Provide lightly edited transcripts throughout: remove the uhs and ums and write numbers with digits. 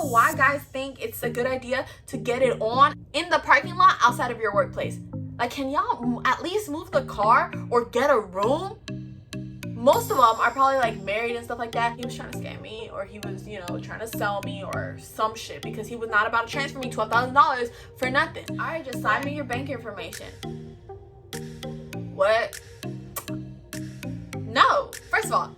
know why guys think it's a good idea to get it on in the parking lot outside of your workplace. Like, can y'all at least move the car or get a room? Most of them are probably like married and stuff like that. He was trying to scam me, or he was, you know, trying to sell me or some shit, because he was not about to transfer me $12,000 for nothing. All right, just sign me your bank information. What? No. First of all,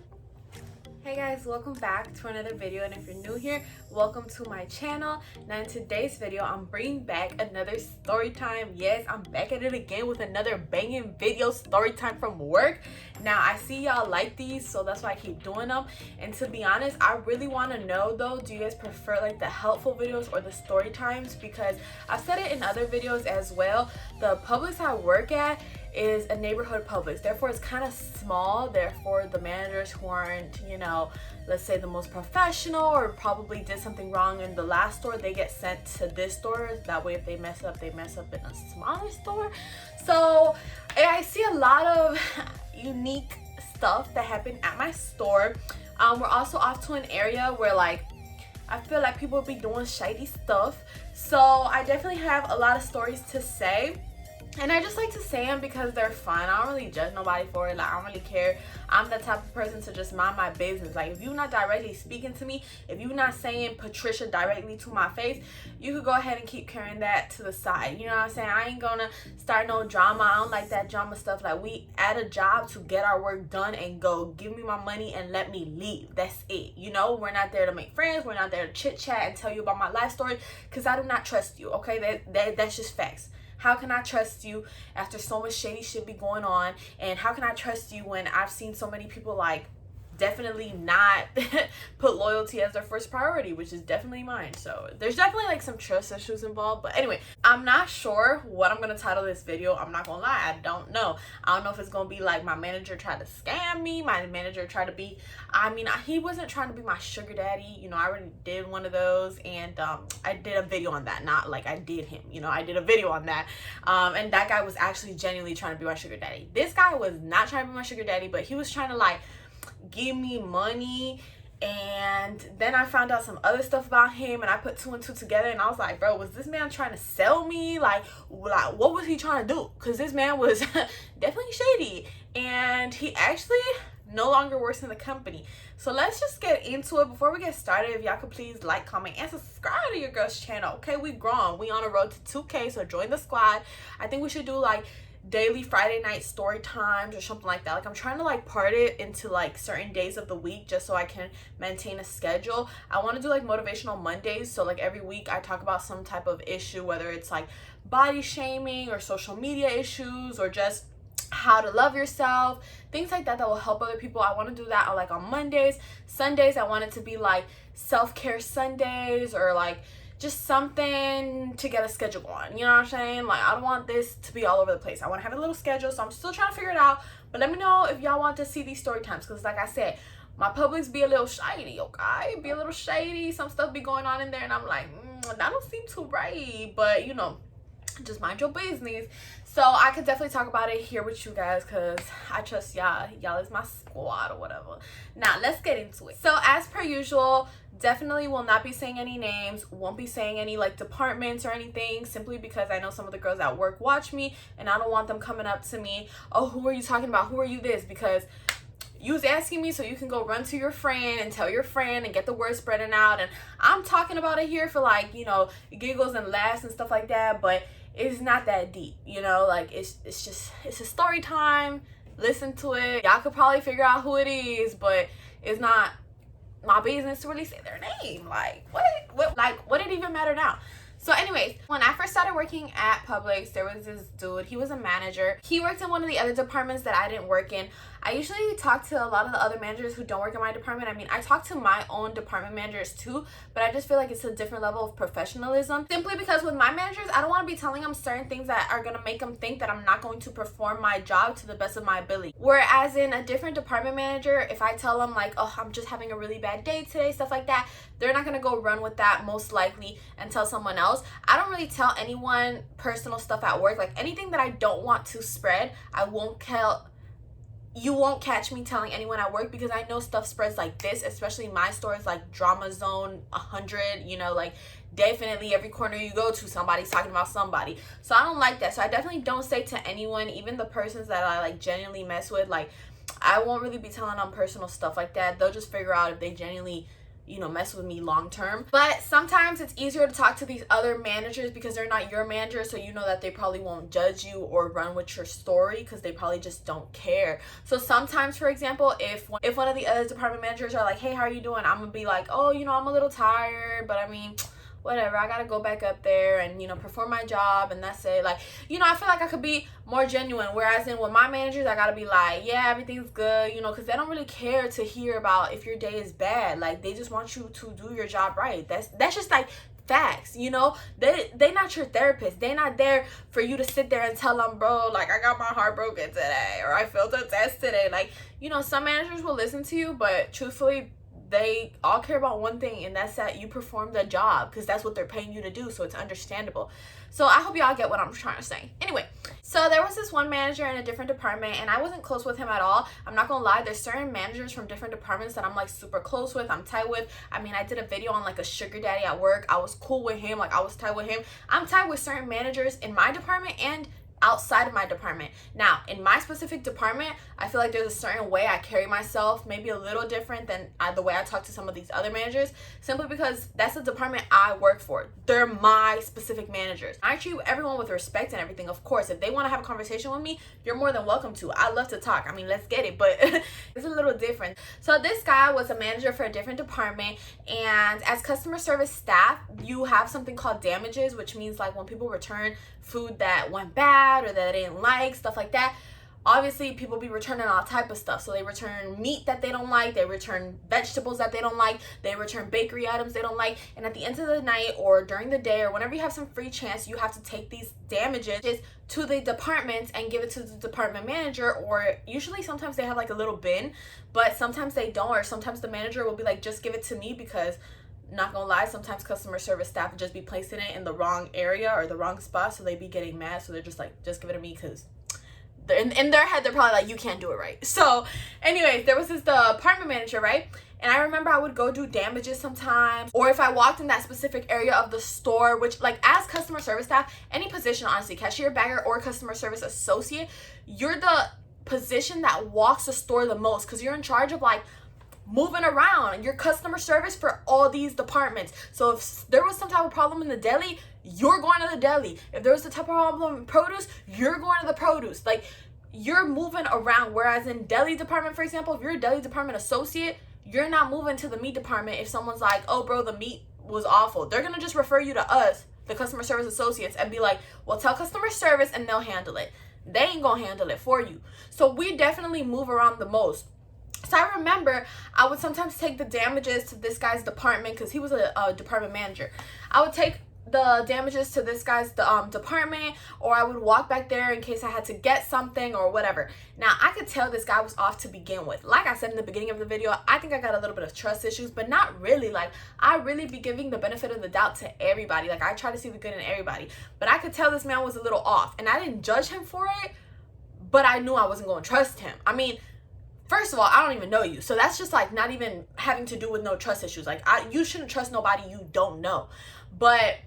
hey guys, welcome back to another video, and if you're new here, welcome to my channel. Now in today's video, I'm bringing back another story time. Yes, I'm back at it again with another banging video, story time from work. Now I see y'all like these, so that's why I keep doing them. And to be honest, I really want to know though, do you guys prefer like the helpful videos or the story times? Because I've said it in other videos as well, the Publix I work at is a neighborhood Publix, therefore it's kind of small. Therefore the managers who aren't, you know, let's say the most professional, or probably did something wrong in the last store, they get sent to this store. That way if they mess up, they mess up in a smaller store. So I see a lot of unique stuff that happen at my store. We're also off to an area where like I feel like people will be doing shady stuff, so I definitely have a lot of stories to say. And I just like to say them because they're fun. I don't really judge nobody for it. Like, I don't really care. I'm the type of person to just mind my business. Like, if you're not directly speaking to me, if you're not saying Patricia directly to my face, you could go ahead and keep carrying that to the side. You know what I'm saying? I ain't gonna start no drama. I don't like that drama stuff. Like, we at a job to get our work done and go. Give me my money and let me leave. That's it. You know, we're not there to make friends. We're not there to chit chat and tell you about my life story, because I do not trust you. Okay, that's just facts. How can I trust you after so much shady shit be going on? And how can I trust you when I've seen so many people like definitely not put loyalty as their first priority, which is definitely mine. So there's definitely like some trust issues involved. But anyway, I'm not sure what I'm gonna title this video. I'm not gonna lie, I don't know. I don't know if it's gonna be like my manager tried to scam me, my manager tried to be, I mean, he wasn't trying to be my sugar daddy. You know, I already did one of those, and I did a video on that. Not like I did him, you know, I did a video on that. And that guy was actually genuinely trying to be my sugar daddy. This guy was not trying to be my sugar daddy, but he was trying to like give me money. And then I found out some other stuff about him, and I put two and two together, and I was like, bro, was this man trying to sell me? Like what was he trying to do? Because this man was definitely shady, and he actually no longer works in the company. So let's just get into it. Before we get started, if y'all could please like, comment, and subscribe to your girl's channel. Okay, we grown, we on a road to 2K, so join the squad. I think we should do like daily Friday night story times or something like that. Like, I'm trying to like part it into like certain days of the week just so I can maintain a schedule. I want to do like motivational Mondays, so like every week I talk about some type of issue, whether it's like body shaming or social media issues or just how to love yourself, things like that will help other people. I want to do that like on Mondays. Sundays I want it to be like self-care Sundays, or like just something to get a schedule going. You know what I'm saying? Like, I don't want this to be all over the place. I want to have a little schedule, so I'm still trying to figure it out. But let me know if y'all want to see these story times, because like I said, my Publix be a little shady, okay? Be a little shady. Some stuff be going on in there, and I'm like, that don't seem too right. But you know, just mind your business. So I could definitely talk about it here with you guys, because I trust y'all. Y'all is my squad or whatever. Now let's get into it. So as per usual, definitely will not be saying any names, won't be saying any like departments or anything, simply because I know some of the girls at work watch me, and I don't want them coming up to me, oh, who are you talking about, who are you this, because you was asking me so you can go run to your friend and tell your friend and get the word spreading out. And I'm talking about it here for like, you know, giggles and laughs and stuff like that, but it's not that deep, you know. Like, it's a story time. Listen to it. Y'all could probably figure out who it is, but it's not my business to really say their name. Like, what did it even matter now? So anyways, when I first started working at Publix, there was this dude. He was a manager. He worked in one of the other departments that I didn't work in. I usually talk to a lot of the other managers who don't work in my department. I mean, I talk to my own department managers too, but I just feel like it's a different level of professionalism. Simply because with my managers, I don't want to be telling them certain things that are going to make them think that I'm not going to perform my job to the best of my ability. Whereas in a different department manager, if I tell them like, oh, I'm just having a really bad day today, stuff like that, they're not going to go run with that most likely and tell someone else. I don't really tell anyone personal stuff at work. Like, anything that I don't want to spread, I won't tell you won't catch me telling anyone at work, because I know stuff spreads like this, especially my store is like drama zone 100, you know, like definitely every corner you go to somebody's talking about somebody. So I don't like that. So I definitely don't say to anyone, even the persons that I like genuinely mess with, like I won't really be telling them personal stuff like that. They'll just figure out if they genuinely, you know, mess with me long term. But sometimes it's easier to talk to these other managers because they're not your manager, so you know that they probably won't judge you or run with your story because they probably just don't care. So sometimes, for example, if one of the other department managers are like, hey, how are you doing? I'm gonna be like, oh, you know, I'm a little tired, but I mean, whatever, I gotta go back up there and, you know, perform my job, and that's it. Like, you know, I feel like I could be more genuine, whereas in with my managers, I gotta be like, yeah, everything's good, you know, because they don't really care to hear about if your day is bad. Like, they just want you to do your job right. That's just like facts, you know. They not your therapist. They not there for you to sit there and tell them, bro, like, I got my heart broken today, or I failed a test today. Like, you know, some managers will listen to you, but truthfully, they all care about one thing, and that's that you perform the job, because that's what they're paying you to do. So it's understandable. So I hope y'all get what I'm trying to say. Anyway, so there was this one manager in a different department, and I wasn't close with him at all. I'm not gonna lie, there's certain managers from different departments that I'm like super close with, I'm tight with. I mean, I did a video on like a sugar daddy at work. I was cool with him, like I was tight with him. I'm tight with certain managers in my department and outside of my department. Now, in my specific department, I feel like there's a certain way I carry myself, maybe a little different than the way I talk to some of these other managers, simply because that's the department I work for. They're my specific managers. I treat everyone with respect and everything. Of course, if they want to have a conversation with me, you're more than welcome to. I love to talk. I mean, let's get it, but it's a little different. So this guy was a manager for a different department, and as customer service staff, you have something called damages, which means like when people return food that went bad or that they didn't like, stuff like that. Obviously, people be returning all type of stuff. So they return meat that they don't like, they return vegetables that they don't like, they return bakery items they don't like. And at the end of the night or during the day or whenever you have some free chance, you have to take these damages to the department and give it to the department manager. Or usually sometimes they have like a little bin, but sometimes they don't, or sometimes the manager will be like, just give it to me, because not gonna lie, sometimes customer service staff would just be placing it in the wrong area or the wrong spot, so they be getting mad. So they're just like, just give it to me, because in their head they're probably like, you can't do it right. So anyways, there was this department manager, right? And I remember I would go do damages sometimes, or if I walked in that specific area of the store, which like as customer service staff, any position, honestly, cashier, bagger, or customer service associate, you're the position that walks the store the most, because you're in charge of like moving around, and your customer service for all these departments. So if there was some type of problem in the deli, you're going to the deli. If there was a type of problem in produce, you're going to the produce. Like, you're moving around. Whereas in deli department, for example, if you're a deli department associate, you're not moving to the meat department. If someone's like, oh bro, the meat was awful, they're gonna just refer you to us, the customer service associates, and be like, well, tell customer service and they'll handle it. They ain't gonna handle it for you. So we definitely move around the most. So I remember I would sometimes take the damages to this guy's department, because he was a department manager. I would take the damages to this guy's department, or I would walk back there in case I had to get something or whatever. Now, I could tell this guy was off to begin with. Like I said in the beginning of the video, I think I got a little bit of trust issues, but not really. Like, I really be giving the benefit of the doubt to everybody. Like, I try to see the good in everybody. But I could tell this man was a little off, and I didn't judge him for it, but I knew I wasn't going to trust him. I mean, first of all, I don't even know you. So that's just like not even having to do with no trust issues. Like, you shouldn't trust nobody you don't know. But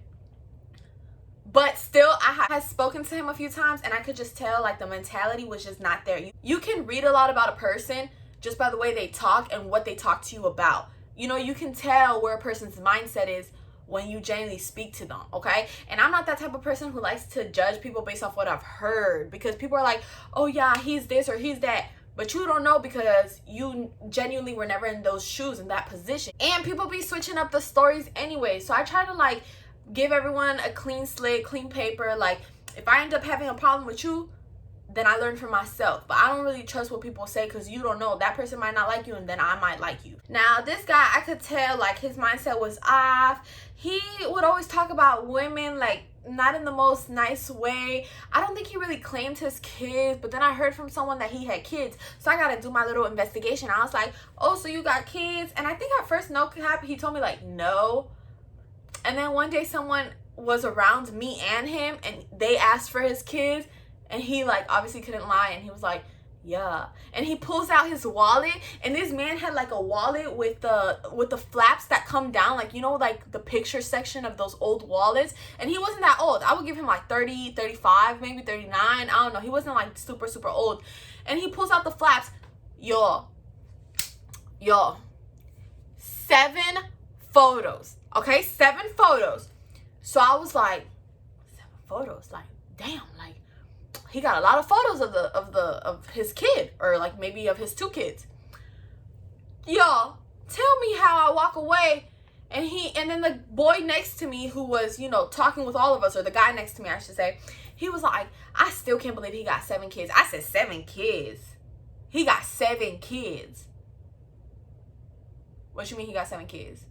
still, I had spoken to him a few times, and I could just tell like the mentality was just not there. You can read a lot about a person just by the way they talk and what they talk to you about. You know, you can tell where a person's mindset is when you genuinely speak to them, okay? And I'm not that type of person who likes to judge people based off what I've heard, because people are like, oh yeah, he's this or he's that. But you don't know, because you genuinely were never in those shoes, in that position. And people be switching up the stories anyway. So I try to like give everyone a clean slate, clean paper. Like, if I end up having a problem with you, then I learn from myself. But I don't really trust what people say, because you don't know. That person might not like you, and then I might like you. Now, this guy, I could tell like his mindset was off. He would always talk about women like not in the most nice way. I don't think he really claimed his kids, but then I heard from someone that he had kids. So I gotta do my little investigation. I was like, oh, so you got kids? And I think at first, no cap, he told me like, no. And then one day someone was around me and him, and they asked for his kids, and he like obviously couldn't lie, and he was like, Yeah. And he pulls out his wallet, and this man had like a wallet with the flaps that come down, like, you know, like the picture section of those old wallets. And he wasn't that old. I would give him like 30, 35, maybe 39. I don't know. He wasn't like super, super old. And he pulls out the flaps. Yo. 7 photos. Okay? 7 photos. So I was like, 7 photos? Like, damn, like, he got a lot of photos of his kid, or like maybe of his 2 kids. Y'all, tell me how I walk away, and then the boy next to me, who was, you know, talking with all of us, or the guy next to me, I should say, he was like, I still can't believe he got 7 kids. I said, 7 kids? He got 7 kids. What you mean he got 7 kids?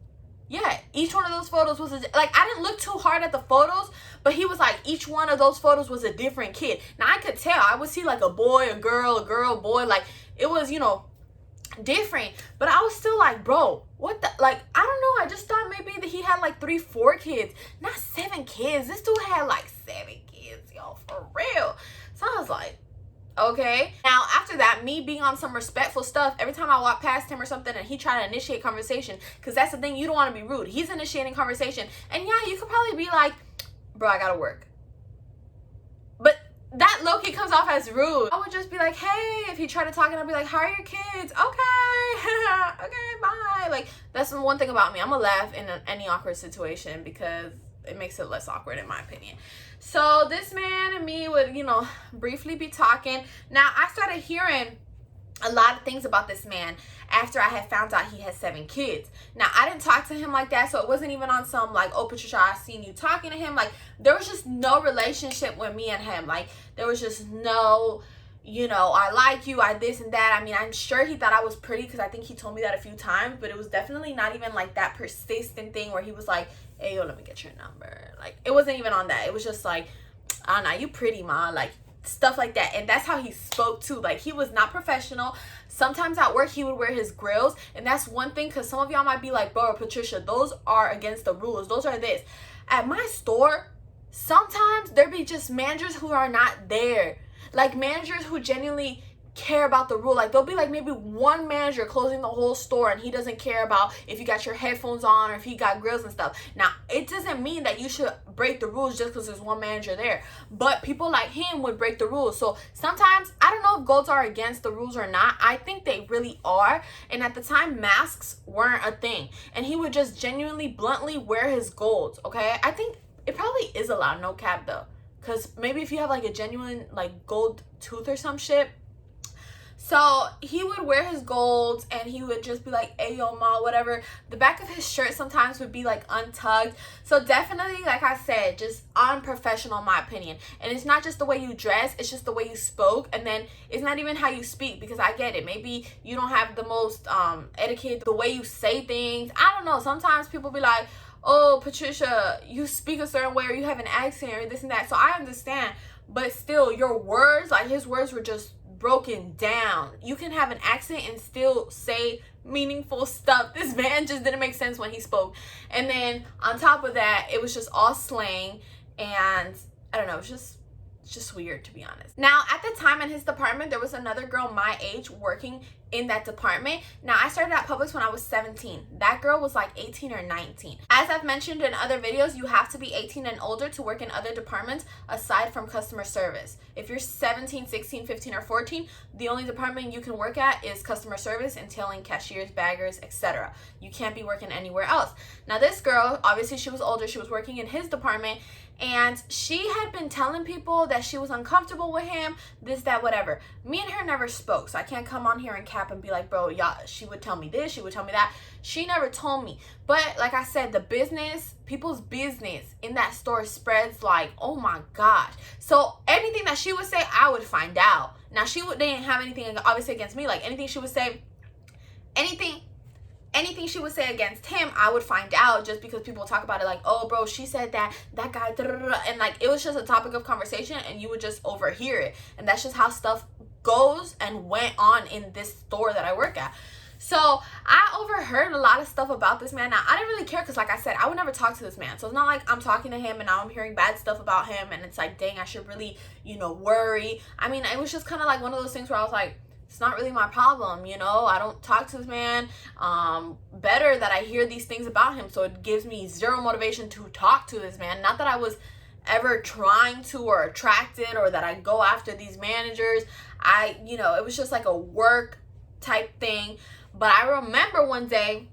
Yeah, each one of those photos was like, I didn't look too hard at the photos, but he was like, each one of those photos was a different kid. Now I could tell. I would see like a boy, a girl, boy. Like, it was, you know, different. But I was still like, bro, what the, like, I don't know. I just thought maybe that he had like 3, 4 kids, not 7 kids. This dude had like 7 kids, y'all, for real. So I was like, okay. Now after that, me being on some respectful stuff, every time I walk past him or something and he tried to initiate conversation, because that's the thing, you don't want to be rude. He's initiating conversation, and yeah, you could probably be like, bro, I gotta work, but that low-key comes off as rude. I would just be like, hey, if he tried to talk, and I'd be like, how are your kids? Okay. Okay, bye. Like, that's the one thing about me. I'm gonna laugh in any awkward situation, because it makes it less awkward, in my opinion. So this man and me would, you know, briefly be talking. Now I started hearing a lot of things about this man after I had found out he had 7 kids. Now I didn't talk to him like that, so it wasn't even on some like, oh, Patricia, I seen you talking to him. Like, there was just no relationship with me and him. Like, there was just no, you know, I like you, I this and that. I mean, I'm sure he thought I was pretty, because I think he told me that a few times, but it was definitely not even like that persistent thing where he was like, hey, yo, let me get your number. Like, it wasn't even on that. It was just like, I don't know, you pretty, ma, like, stuff like that. And that's how he spoke too. Like, he was not professional. Sometimes at work he would wear his grills, and that's one thing, because some of y'all might be like, bro, Patricia, those are against the rules, those are this. At my store, sometimes there be just managers who are not there, like managers who genuinely care about the rule. Like, there'll be like maybe one manager closing the whole store, and he doesn't care about if you got your headphones on or if you got grills and stuff. Now, it doesn't mean that you should break the rules just because there's one manager there, but people like him would break the rules. So sometimes, I don't know if golds are against the rules or not. I think they really are. And at the time, masks weren't a thing, and he would just genuinely, bluntly wear his golds. Okay, I think it probably is allowed, no cap though, because maybe if you have like a genuine like gold tooth or some shit. So he would wear his golds, and he would just be like, hey, yo, ma, whatever. The back of his shirt sometimes would be like untucked. So definitely, like I said, just unprofessional in my opinion. And it's not just the way you dress, it's just the way you spoke. And then it's not even how you speak, because I get it. Maybe you don't have the most etiquette, the way you say things. I don't know. Sometimes people be like, oh, Patricia, you speak a certain way, or you have an accent, or this and that. So I understand. But still, your words, like his words were just broken down. You can have an accent and still say meaningful stuff. This man just didn't make sense when he spoke. And then on top of that, it was just all slang, and I don't know, it's just weird, to be honest. Now, at the time in his department, there was another girl my age working in that department. Now, I started at Publix when I was 17. That girl was like 18 or 19. As I've mentioned in other videos, you have to be 18 and older to work in other departments aside from customer service. If you're 17, 16, 15, or 14, the only department you can work at is customer service, entailing cashiers, baggers, etc. You can't be working anywhere else. Now, this girl, obviously she was older, she was working in his department, and she had been telling people that she was uncomfortable with him, this, that, whatever. Me and her never spoke, so I can't come on here and cap and be like, bro, yeah, she would tell me this, she would tell me that. She never told me. But like I said, the business, people's business in that store spreads like, oh my gosh. So anything that she would say, I would find out. Now, they didn't have anything obviously against me. Like, anything she would say, anything she would say against him, I would find out, just because people talk about it like, oh, bro, she said that guy, and like, it was just a topic of conversation, and you would just overhear it. And that's just how stuff goes and went on in this store that I work at. So I overheard a lot of stuff about this man. Now, I didn't really care, because like I said, I would never talk to this man. So it's not like I'm talking to him and now I'm hearing bad stuff about him, and it's like, dang, I should really, you know, worry. I mean, it was just kind of like one of those things where I was like, it's not really my problem, you know. I don't talk to this man. Better that I hear these things about him, so it gives me zero motivation to talk to this man. Not that I was ever trying to or attracted or that I go after these managers. You know, it was just like a work type thing. But I remember one day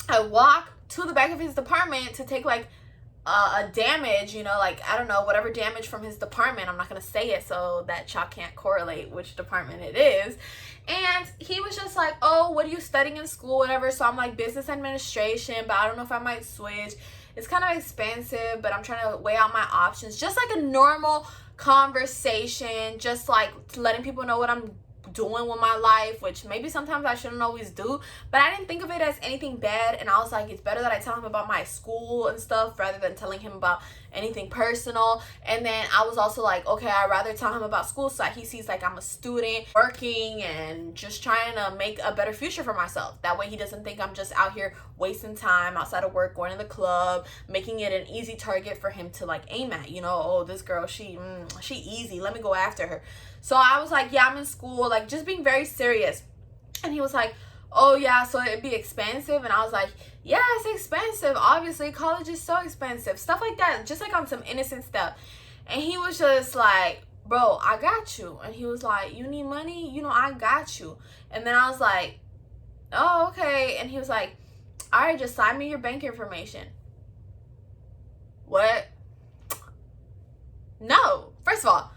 I walked to the back of his department to take like a damage, you know, like, I don't know, whatever damage from his department. I'm not going to say it so that y'all can't correlate which department it is. And he was just like, oh, what are you studying in school, whatever. So I'm like, business administration, but I don't know if I might switch. It's kind of expensive, but I'm trying to weigh out my options. Just like a normal conversation, just like letting people know what I'm doing with my life, which maybe sometimes I shouldn't always do, but I didn't think of it as anything bad. And I was like, it's better that I tell him about my school and stuff rather than telling him about anything personal. And then I was also like, okay, I'd rather tell him about school so he sees like I'm a student working and just trying to make a better future for myself. That way he doesn't think I'm just out here wasting time outside of work, going to the club, making it an easy target for him to like aim at, you know. Oh, this girl, she easy, let me go after her. So I was like, yeah, I'm in school, like just being very serious. And he was like, oh yeah, so it'd be expensive. And I was like, yeah, it's expensive, obviously, college is so expensive, stuff like that, just like on some innocent stuff. And he was just like, bro, I got you. And he was like, you need money, you know, I got you. And then I was like, oh, okay. And he was like, all right, just sign me your bank information. What? No. First of all,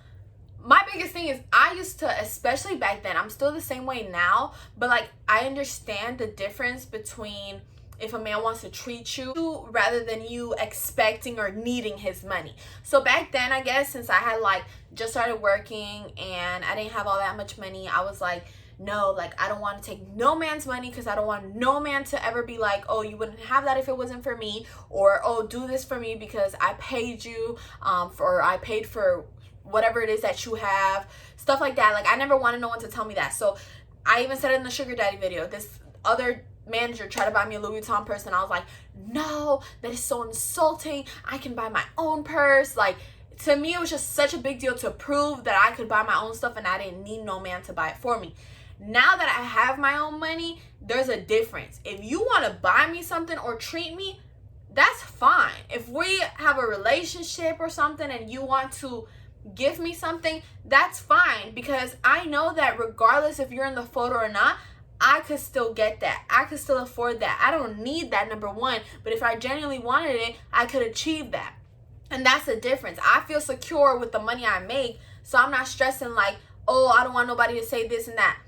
my biggest thing is I used to, especially back then, I'm still the same way now, but like I understand the difference between if a man wants to treat you rather than you expecting or needing his money. So back then, I guess, since I had like just started working and I didn't have all that much money, I was like, no, like I don't want to take no man's money because I don't want no man to ever be like, oh, you wouldn't have that if it wasn't for me, or oh, do this for me because I paid you I paid for whatever it is that you have, stuff like that. Like I never wanted no one to tell me that. So I even said it in the sugar daddy video. This other manager tried to buy me a Louis Vuitton purse and I was like, no, that is so insulting, I can buy my own purse. Like to me it was just such a big deal to prove that I could buy my own stuff and I didn't need no man to buy it for me. Now that I have my own money, there's a difference. If you want to buy me something or treat me, that's fine. If we have a relationship or something and you want to give me something, that's fine, because I know that regardless if you're in the photo or not, I could still get that. I could still afford that. I don't need that, number one, but if I genuinely wanted it, I could achieve that. And that's the difference. I feel secure with the money I make, so I'm not stressing like, oh, I don't want nobody to say this and that.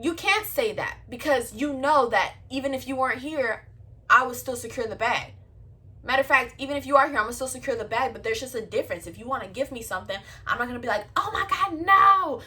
You can't say that, because you know that even if you weren't here, I would still secure the bag. Matter of fact, even if you are here, I'm going to still secure the bag, but there's just a difference. If you want to give me something, I'm not going to be like, oh my God, no.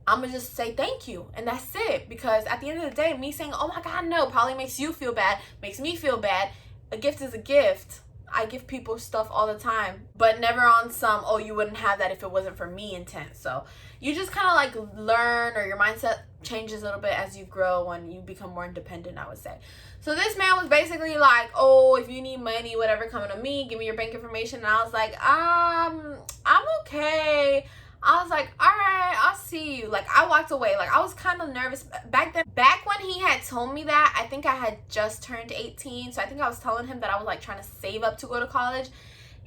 I'm going to just say thank you, and that's it. Because at the end of the day, me saying, oh my God, no, probably makes you feel bad, makes me feel bad. A gift is a gift. I give people stuff all the time, but never on some, oh, you wouldn't have that if it wasn't for me intent. So you just kind of like learn, or your mindset changes a little bit as you grow when you become more independent, I would say. So this man was basically like, oh, if you need money, whatever, come to me, give me your bank information. And I was like, I'm okay. I was like, all right, I'll see you. Like, I walked away. Like, I was kind of nervous back then. Back when he had told me that, I think I had just turned 18. So I think I was telling him that I was like trying to save up to go to college.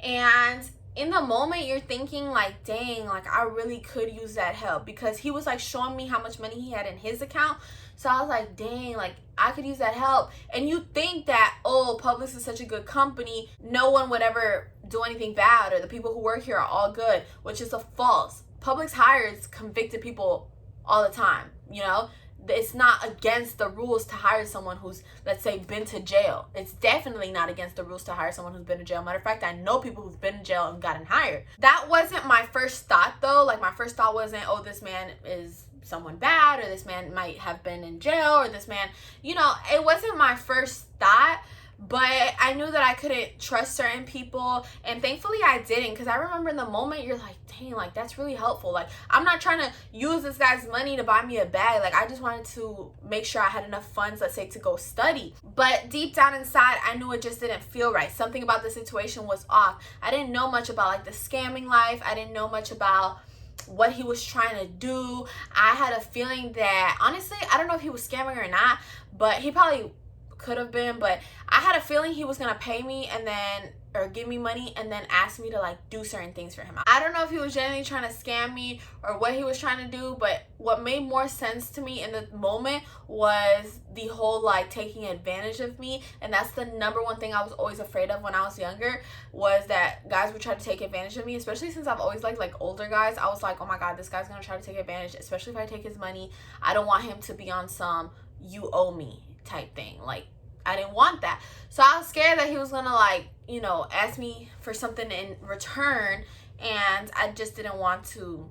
And in the moment, you're thinking like, dang, like I really could use that help, because he was like showing me how much money he had in his account. So I was like, dang, like I could use that help. And you think that, oh, Publix is such a good company, no one would ever do anything bad, or the people who work here are all good, which is a false. Publix hires convicted people all the time, you know? It's not against the rules to hire someone who's, let's say, been to jail. It's definitely not against the rules to hire someone who's been to jail. Matter of fact, I know people who've been to jail and gotten hired. That wasn't my first thought, though. Like, my first thought wasn't, oh, this man is someone bad, or this man might have been in jail, or this man, you know, it wasn't my first thought. But I knew that I couldn't trust certain people, and thankfully I didn't, because I remember in the moment you're like, dang, like that's really helpful. Like, I'm not trying to use this guy's money to buy me a bag. Like, I just wanted to make sure I had enough funds, let's say, to go study. But deep down inside, I knew it just didn't feel right. Something about the situation was off. I didn't know much about like the scamming life. I didn't know much about what he was trying to do. I had a feeling that, honestly, I don't know if he was scamming or not, but he probably could have been, but I had a feeling he was gonna pay me and then, or give me money and then ask me to like do certain things for him. I don't know if he was genuinely trying to scam me or what he was trying to do, but what made more sense to me in the moment was the whole like taking advantage of me. And that's the number one thing I was always afraid of when I was younger, was that guys would try to take advantage of me, especially since I've always liked like older guys. I was like, oh my god, this guy's gonna try to take advantage, especially if I take his money. I don't want him to be on some you owe me type thing. Like, I didn't want that. So I was scared that he was gonna like, you know, ask me for something in return, and I just didn't want to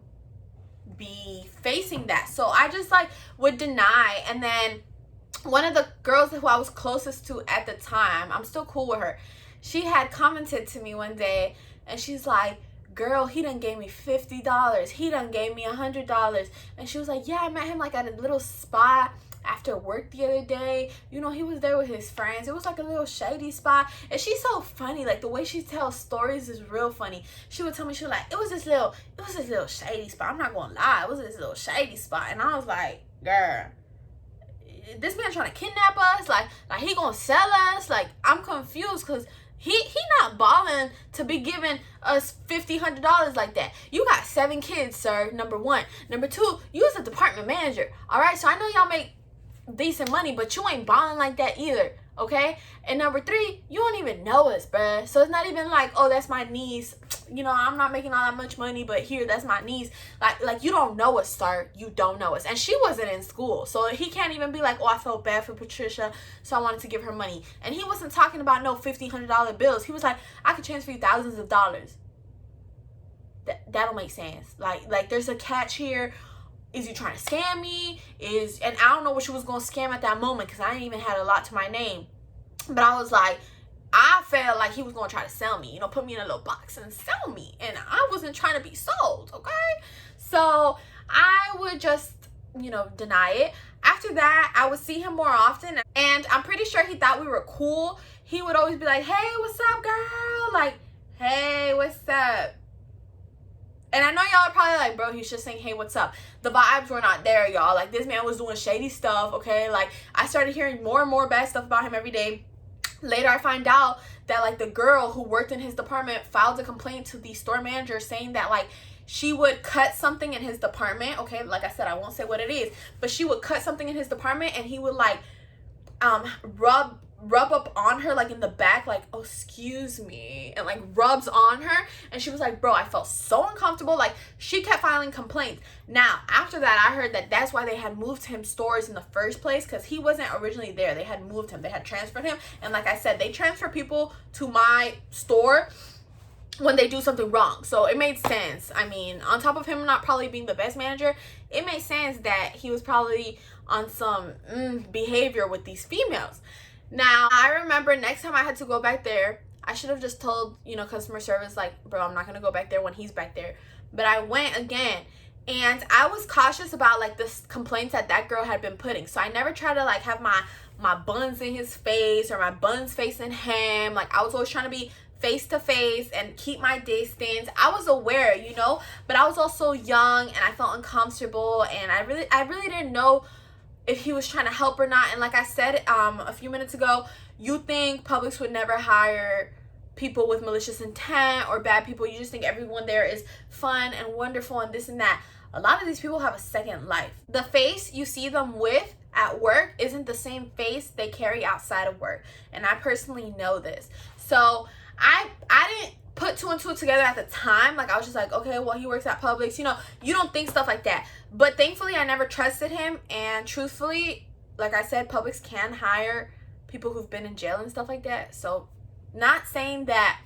be facing that. So I just like would deny. And then one of the girls who I was closest to at the time, I'm still cool with her, she had commented to me one day and she's like, girl, he done gave me $50, he done gave me $100. And she was like, yeah, I met him like at a little spot after work the other day. You know, he was there with his friends. It was like a little shady spot. And she's so funny. Like, the way she tells stories is real funny. She would tell me, she was like, it was this little shady spot. I'm not gonna lie, it was this little shady spot. And I was like, girl, this man trying to kidnap us? Like he gonna sell us? Like, I'm confused, because he not balling to be giving us $50, $100 like that. You got 7 kids, sir, number one. Number two, you was a department manager, all right? So I know y'all make decent money, but you ain't balling like that either, okay? And number 3, you don't even know us, bruh. So it's not even like, oh, that's my niece. You know, I'm not making all that much money, but here, that's my niece. Like you don't know us, sir. You don't know us. And she wasn't in school, so he can't even be like, oh, I felt bad for Patricia, so I wanted to give her money. And he wasn't talking about no $50, $100 bills. He was like, I could transfer you thousands of dollars. That don't make sense. Like there's a catch here. Is you trying to scam me? And I don't know what you was gonna scam at that moment, because I ain't even had a lot to my name. But I was like, I felt like he was gonna try to sell me, you know, put me in a little box and sell me. And I wasn't trying to be sold, okay? So I would just, you know, deny it. After that, I would see him more often, and I'm pretty sure he thought we were cool. He would always be like, hey, what's up, girl? Like, hey, what's up? And I know y'all are probably like, bro, he's just saying, hey, what's up? The vibes were not there, y'all. Like, this man was doing shady stuff, okay? Like, I started hearing more and more bad stuff about him every day. Later, I find out that, like, the girl who worked in his department filed a complaint to the store manager saying that, like, she would cut something in his department, okay? Like I said, I won't say what it is, but she would cut something in his department, and he would, like, rub up on her, like in the back, like, oh, excuse me, and like rubs on her. And she was like, bro, I felt so uncomfortable. Like, she kept filing complaints. Now, after that, I heard that that's why they had moved him stores in the first place, because he wasn't originally there. They had moved him, they had transferred him. And like I said, they transfer people to my store when they do something wrong. So it made sense. I mean, on top of him not probably being the best manager, it made sense that he was probably on some behavior with these females. Now, I remember next time I had to go back there, I should have just told, you know, customer service, like, bro, I'm not going to go back there when he's back there. But I went again, and I was cautious about, like, the complaints that girl had been putting. So I never tried to, like, have my buns in his face or my buns facing him. Like, I was always trying to be face to face and keep my distance. I was aware, you know, but I was also young, and I felt uncomfortable, and I really didn't know if he was trying to help or not. And like I said a few minutes ago, you think Publix would never hire people with malicious intent or bad people. You just think everyone there is fun and wonderful and this and that. A lot of these people have a second life. The face you see them with at work isn't the same face they carry outside of work, and I personally know this. So I didn't put 2 and 2 together at the time. Like, I was just like, okay, well, he works at Publix. You know, you don't think stuff like that. But thankfully, I never trusted him. And truthfully, like I said, Publix can hire people who've been in jail and stuff like that. So not saying that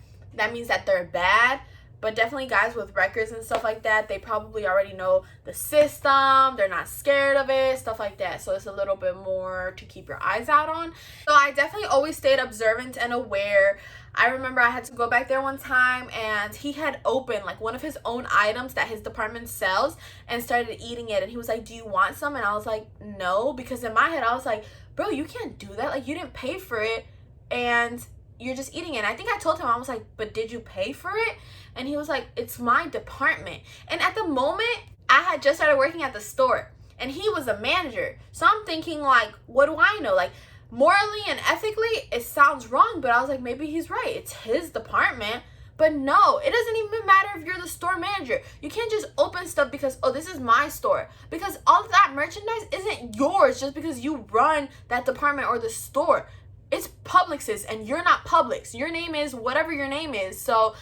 means that they're bad, but definitely guys with records and stuff like that, they probably already know the system. They're not scared of it, stuff like that. So it's a little bit more to keep your eyes out on. So I definitely always stayed observant and aware. I remember I had to go back there one time, and he had opened like one of his own items that his department sells and started eating it. And he was like, do you want some? And I was like, no, because in my head I was like, bro, you can't do that. Like, you didn't pay for it, and you're just eating it. And I think I told him, I was like, but did you pay for it? And he was like, it's my department. And at the moment, I had just started working at the store and he was a manager. So I'm thinking like, what do I know? Like morally and ethically, it sounds wrong, but I was like, maybe he's right. It's his department. But no, it doesn't even matter if you're the store manager. You can't just open stuff because, oh, this is my store. Because all of that merchandise isn't yours just because you run that department or the store. It's Publix's and you're not Publix. Your name is whatever your name is. So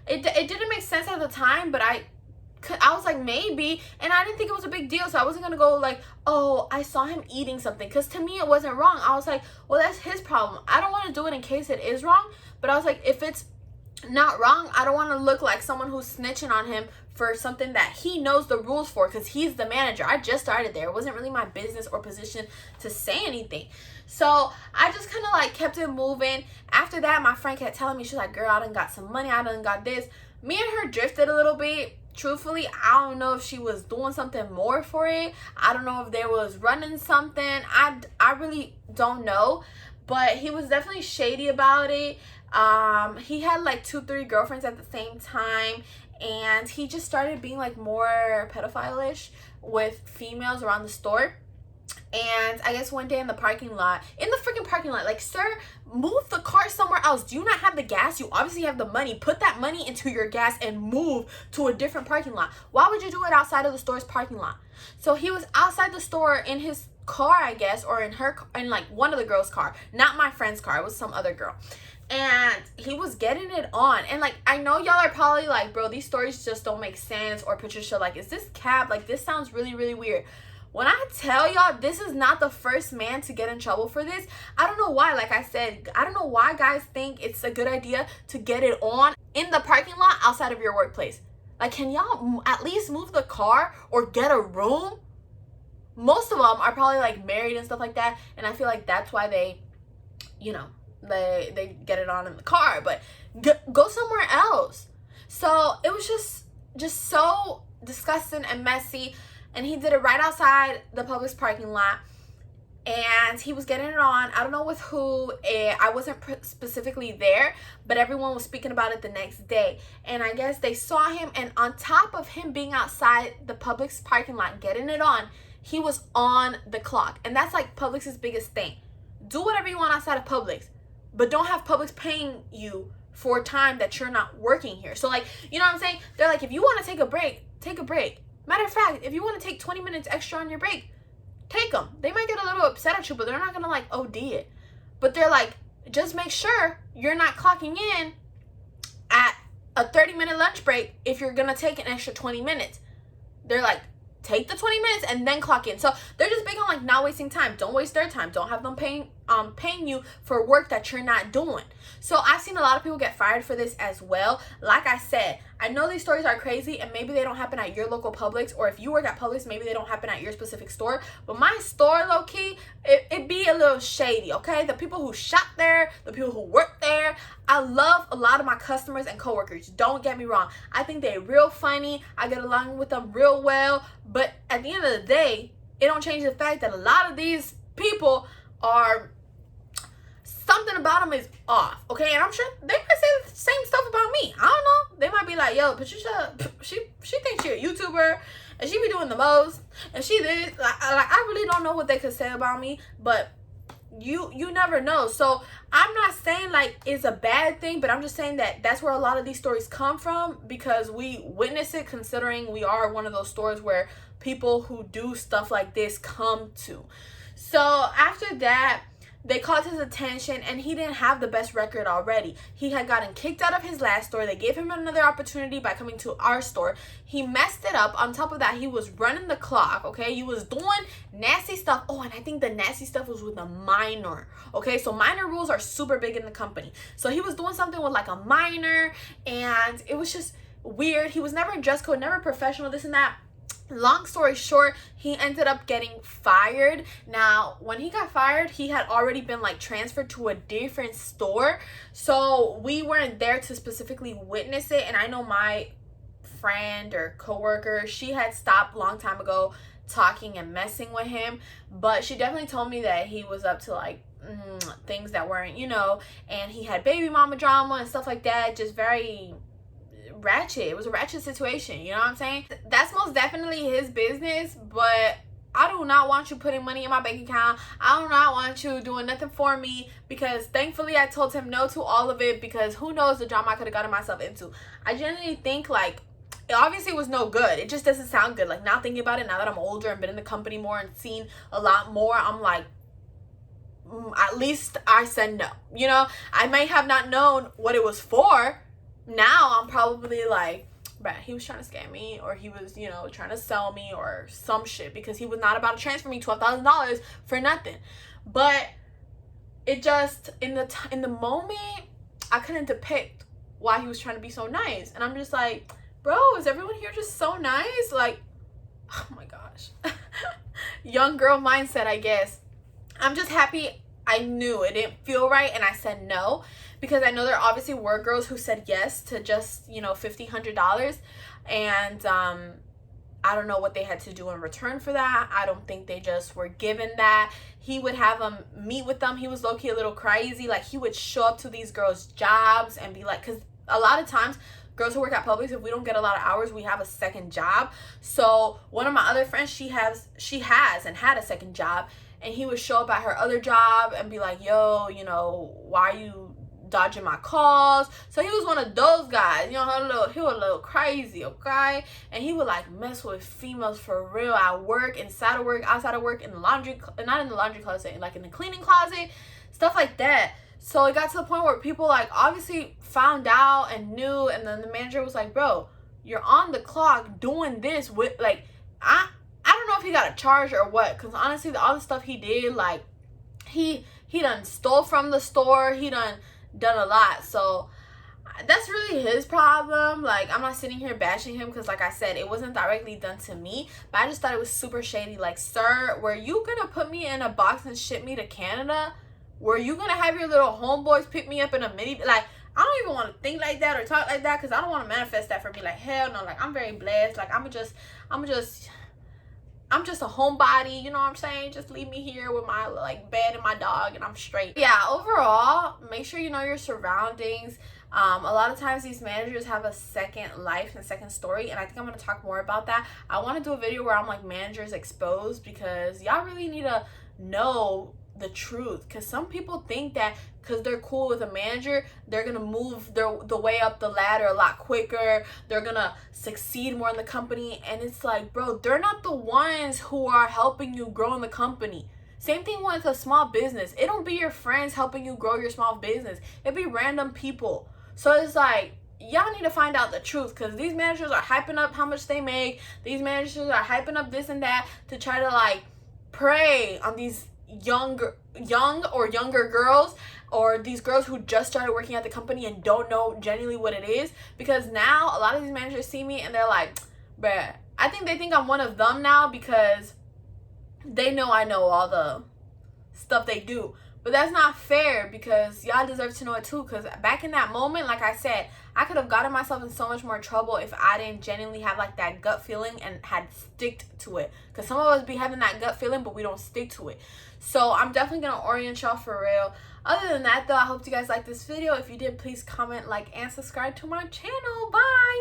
it didn't make sense at the time, but I was like, maybe. And I didn't think it was a big deal. So I wasn't going to go like, oh, I saw him eating something. Because to me, it wasn't wrong. I was like, well, that's his problem. I don't want to do it in case it is wrong. But I was like, if it's not wrong, I don't want to look like someone who's snitching on him for something that he knows the rules for, because he's the manager. I just started there. It wasn't really my business or position to say anything. So I just kind of like kept it moving. After that, my friend kept telling me, she's like, girl, I done got some money, I done got this. Me and her drifted a little bit. Truthfully, I don't know if she was doing something more for it. I don't know if they was running something. I really don't know. But he was definitely shady about it. He had like 2-3 girlfriends at the same time, and he just started being like more pedophile-ish with females around the store. And I guess one day in the freaking parking lot, like, sir, move the car somewhere else. Do you not have the gas? You obviously have the money. Put that money into your gas and move to a different parking lot. Why would you do it outside of the store's parking lot? So he was outside the store in his car, I guess, or in like one of the girls' car, not my friend's car. It was some other girl. And he was getting it on. And like, I know y'all are probably like, bro, these stories just don't make sense. Or Patricia, like, is this cap? Like, this sounds really, really weird. When I tell y'all, this is not the first man to get in trouble for this. I don't know why. Like I said, I don't know why guys think it's a good idea to get it on in the parking lot outside of your workplace. Like, can y'all at least move the car or get a room? Most of them are probably like married and stuff like that. And I feel like that's why they, you know, they get it on in the car. But go somewhere else. So it was just so disgusting and messy. And he did it right outside the Publix parking lot. And he was getting it on. I don't know with who. I wasn't specifically there, but everyone was speaking about it the next day. And I guess they saw him. And on top of him being outside the Publix parking lot getting it on, he was on the clock. And that's like Publix's biggest thing. Do whatever you want outside of Publix, but don't have Publix paying you for time that you're not working here. So like, you know what I'm saying? They're like, if you want to take a break, take a break. Matter of fact, if you want to take 20 minutes extra on your break, take them. They might get a little upset at you, but they're not going to like OD it. But they're like, just make sure you're not clocking in at a 30-minute lunch break if you're going to take an extra 20 minutes. They're like, take the 20 minutes and then clock in. So they're just big on like not wasting time. Don't waste their time. Don't have them paying you for work that you're not doing. So I've seen a lot of people get fired for this as well. Like I said, I know these stories are crazy and maybe they don't happen at your local Publix, or if you work at Publix, maybe they don't happen at your specific store. But my store, low key, it be a little shady, okay? The people who shop there, the people who work there, I love a lot of my customers and coworkers. Don't get me wrong. I think they're real funny. I get along with them real well. But at the end of the day, it don't change the fact that a lot of these people are, something about them is off, okay? And I'm sure they might say the same stuff about me. I don't know. They might be like, yo, Patricia, she thinks she a YouTuber and she be doing the most and she did. Like I really don't know what they could say about me, but you never know. So I'm not saying like it's a bad thing, but I'm just saying that that's where a lot of these stories come from, because we witness it, considering we are one of those stores where people who do stuff like this come to. So after that, they called his attention and he didn't have the best record already. He had gotten kicked out of his last store. They gave him another opportunity by coming to our store. He messed it up. On top of that, he was running the clock, okay? He was doing nasty stuff. Oh, and I think the nasty stuff was with a minor, okay? So minor rules are super big in the company. So he was doing something with like a minor, and it was just weird. He was never in dress code, never professional, this and that. Long story short, he ended up getting fired. Now, when he got fired, he had already been like transferred to a different store. So we weren't there to specifically witness it. And I know my friend or coworker, she had stopped a long time ago talking and messing with him. But she definitely told me that he was up to like things that weren't, you know, and he had baby mama drama and stuff like that. Just very ratchet. It was a ratchet situation, you know what I'm saying? That's most definitely his business, but I do not want you putting money in my bank account. I do not want you doing nothing for me, because thankfully I told him no to all of it, because who knows the drama I could have gotten myself into. I genuinely think, like, it obviously was no good. It just doesn't sound good. Like, now thinking about it, now that I'm older and been in the company more and seen a lot more, I'm like, at least I said no. You know, I may have not known what it was for. Now I'm probably like, bruh, he was trying to scam me, or he was, you know, trying to sell me or some shit, because he was not about to transfer me $12,000 for nothing. But it just, in the moment, I couldn't depict why he was trying to be so nice. And I'm just like, bro, is everyone here just so nice? Like, oh my gosh. Young girl mindset, I guess. I'm just happy I knew it didn't feel right and I said no, because I know there obviously were girls who said yes to just, you know, $50, $100, and I don't know what they had to do in return for that. I don't think they just were given that. He would have them meet with them. He was low-key a little crazy. Like, he would show up to these girls' jobs and be like, because a lot of times girls who work at Publix, if we don't get a lot of hours, we have a second job. So one of my other friends, she has and had a second job, and he would show up at her other job and be like, yo, you know, why are you dodging my calls? So he was one of those guys, you know, he was a little crazy, okay? And he would like mess with females for real at work, inside of work, outside of work, in the laundry, not in the laundry closet, like in the cleaning closet, stuff like that. So it got to the point where people like obviously found out and knew, and then the manager was like, bro, you're on the clock doing this with, like, I don't know if he got a charge or what, because honestly, all the stuff he did, like, he done stole from the store, he done a lot. So that's really his problem. Like, I'm not sitting here bashing him, because like I said, it wasn't directly done to me, but I just thought it was super shady. Like, sir, were you gonna put me in a box and ship me to Canada? Were you gonna have your little homeboys pick me up in a mini? Like, I don't even want to think like that or talk like that, because I don't want to manifest that for me. Like, hell no. Like, I'm very blessed. Like, I'm just a homebody, you know what I'm saying? Just leave me here with my like bed and my dog and I'm straight. Yeah, overall, make sure you know your surroundings. A lot of times these managers have a second life and second story, and I think I'm going to talk more about that. I want to do a video where I'm like managers exposed, because y'all really need to know the truth, because some people think that because they're cool with a manager, they're gonna move the way up the ladder a lot quicker, they're gonna succeed more in the company. And it's like, bro, they're not the ones who are helping you grow in the company. Same thing with a small business. It don't be your friends helping you grow your small business, it be random people. So it's like, y'all need to find out the truth, because these managers are hyping up how much they make. These managers are hyping up this and that to try to like prey on these young or younger girls, or these girls who just started working at the company and don't know genuinely what it is. Because now a lot of these managers see me and they're like, bruh, I think they think I'm one of them now, because they know I know all the stuff they do. But that's not fair, because y'all deserve to know it too. Because back in that moment, like I said, I could have gotten myself in so much more trouble if I didn't genuinely have like that gut feeling and had stick to it. Because some of us be having that gut feeling, but we don't stick to it. So I'm definitely going to orient y'all for real. Other than that though, I hope you guys liked this video. If you did, please comment, like, and subscribe to my channel. Bye!